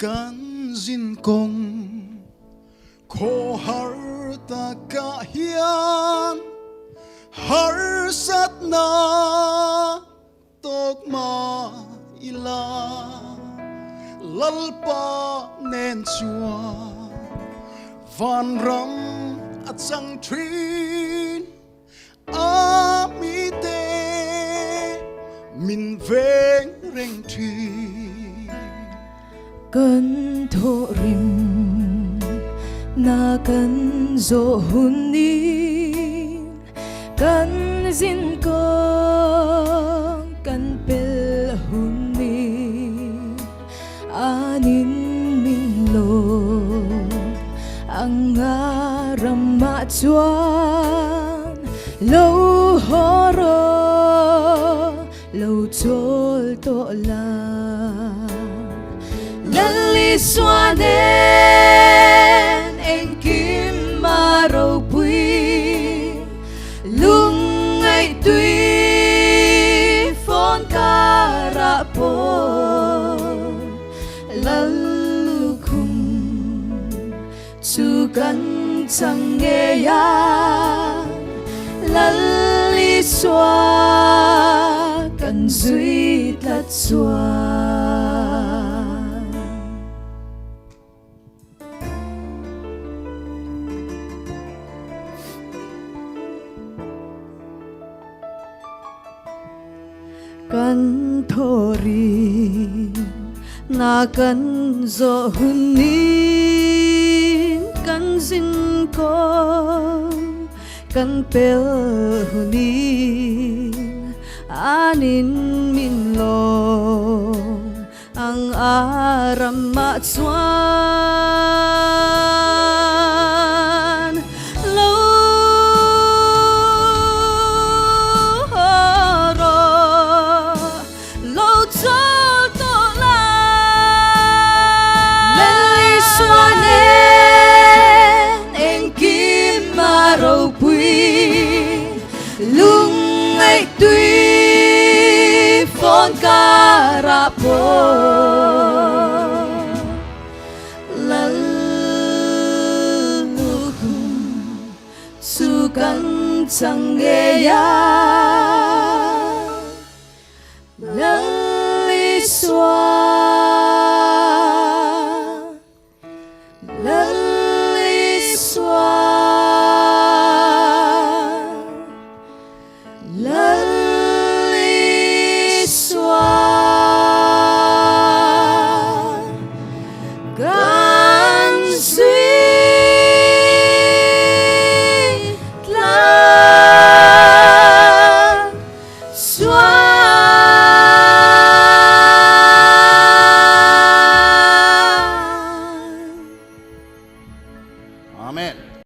kan zin kong ko har ta ka hian har sat na tok ma ila lalpa nen chua van ram at sang trin a mi te min veng reng thi kan tho rim na kan zo hun ni kan zin ko kan pel hun ni anin min lo ang rama chuan lo horo lo chol to la lali swanen en kim maro pui lung ai tui fon kara po lalu kum chu kan chang nghe ya lali swa kan duy thật xóa kan thori na kan zo hunin kan zin ko kan pel hunin anin min lo ang aram ma chuan lo ro lo chol to la lali swanen en kim maro pui lung ai tui fon karapo lalu sukan sang ya